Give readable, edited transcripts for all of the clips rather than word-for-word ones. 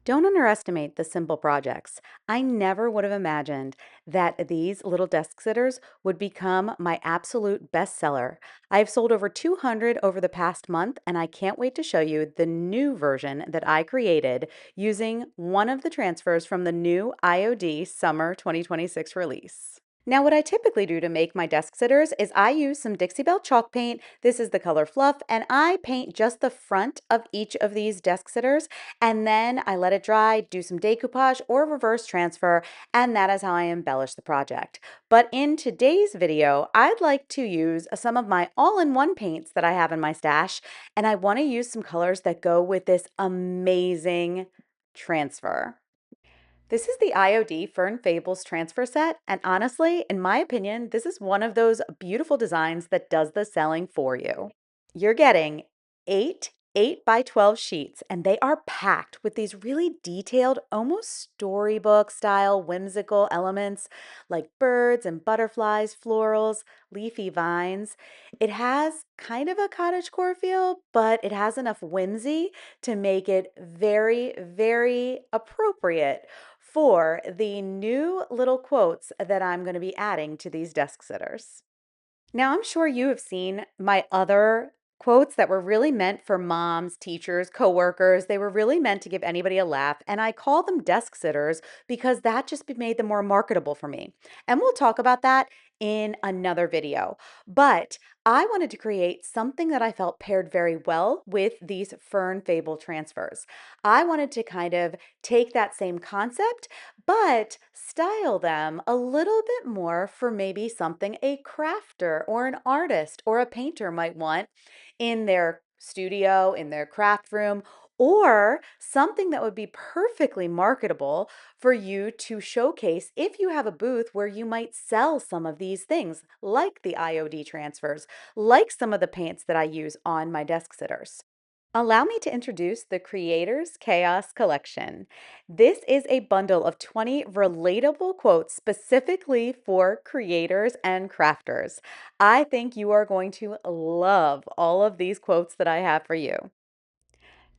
Don't underestimate the simple projects. I never would have imagined that these little desk sitters would become my absolute bestseller. I've sold over 200 over the past month, and I can't wait to show you the new version that I created using one of the transfers from the new IOD Summer 2026 release. Now, what I typically do to make my desk sitters is I use some Dixie Belle chalk paint. This is the color Fluff, and I paint just the front of each of these desk sitters, and then I let it dry, do some decoupage or reverse transfer, and that is how I embellish the project. But in today's video, I'd like to use some of my all-in-one paints that I have in my stash, and I want to use some colors that go with this amazing transfer. This is the IOD Fern Fables transfer set, and honestly, in my opinion, this is one of those beautiful designs that does the selling for you. You're getting 8 by 12 sheets, and they are packed with these really detailed, almost storybook style, whimsical elements like birds and butterflies, florals, leafy vines. It has kind of a cottagecore feel, but it has enough whimsy to make it very, very appropriate for the new little quotes that I'm going to be adding to these desk sitters. Now, I'm sure you have seen my other quotes that were really meant for moms, teachers, coworkers. They were really meant to give anybody a laugh, and I call them desk sitters because that just made them more marketable for me. And we'll talk about that in another video. But I wanted to create something that I felt paired very well with these Fern Fable transfers. I wanted to kind of take that same concept but style them a little bit more for maybe something a crafter or an artist or a painter might want in their studio, in their craft room, or something that would be perfectly marketable for you to showcase if you have a booth where you might sell some of these things, like the IOD transfers, like some of the paints that I use on my desk sitters. Allow me to introduce the Creators Chaos Collection. This is a bundle of 20 relatable quotes specifically for creators and crafters. I think you are going to love all of these quotes that I have for you.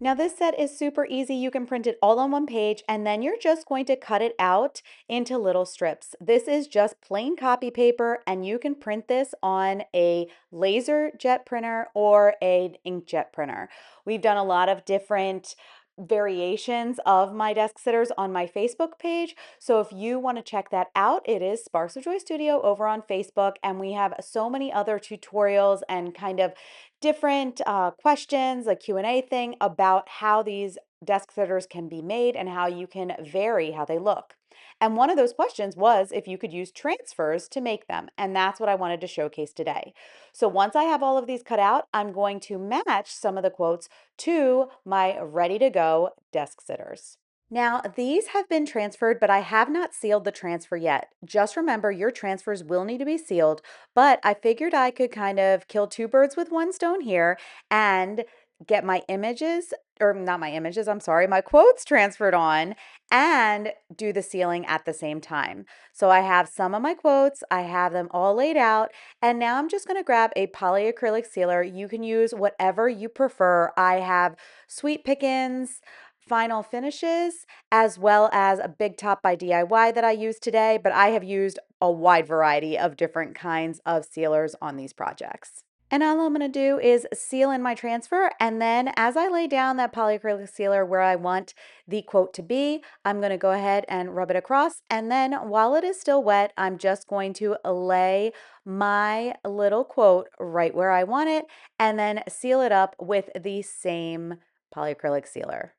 Now this set is super easy. You can print it all on one page and then you're just going to cut it out into little strips. This is just plain copy paper and you can print this on a laser jet printer or an inkjet printer. We've done a lot of different variations of my desk sitters on my Facebook page. So if you want to check that out, it is Sparks of Joy Studio over on Facebook, and we have so many other tutorials and kind of different questions, a Q&A thing about how these desk sitters can be made and how you can vary how they look. And one of those questions was if you could use transfers to make them. And that's what I wanted to showcase today. So once I have all of these cut out, I'm going to match some of the quotes to my ready to go desk sitters. Now, these have been transferred, but I have not sealed the transfer yet. Just remember, your transfers will need to be sealed, but I figured I could kind of kill two birds with one stone here and get my images, or not my images, I'm sorry, my quotes transferred on and do the sealing at the same time. So I have some of my quotes, I have them all laid out, and now I'm just going to grab a polyacrylic sealer. You can use whatever you prefer. I have Sweet Pickins, Final Finishes, as well as a Big Top by DIY that I used today, but I have used a wide variety of different kinds of sealers on these projects. And all I'm going to do is seal in my transfer, and then as I lay down that polyacrylic sealer where I want the quote to be, I'm going to go ahead and rub it across, and then while it is still wet, I'm just going to lay my little quote right where I want it, and then seal it up with the same polyacrylic sealer.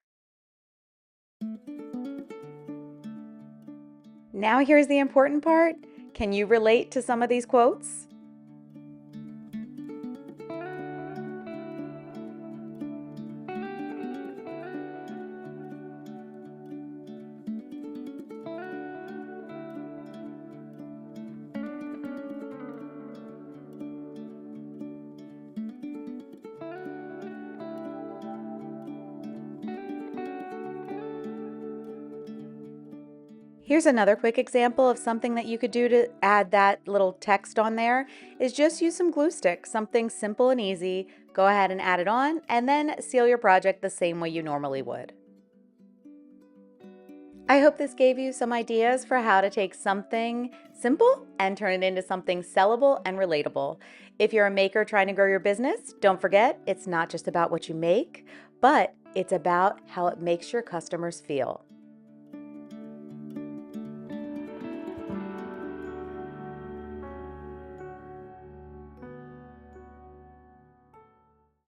Now here's the important part. Can you relate to some of these quotes? Here's another quick example of something that you could do to add that little text on there is just use some glue stick, something simple and easy. Go ahead and add it on and then seal your project the same way you normally would. I hope this gave you some ideas for how to take something simple and turn it into something sellable and relatable. If you're a maker trying to grow your business, don't forget it's not just about what you make, but it's about how it makes your customers feel.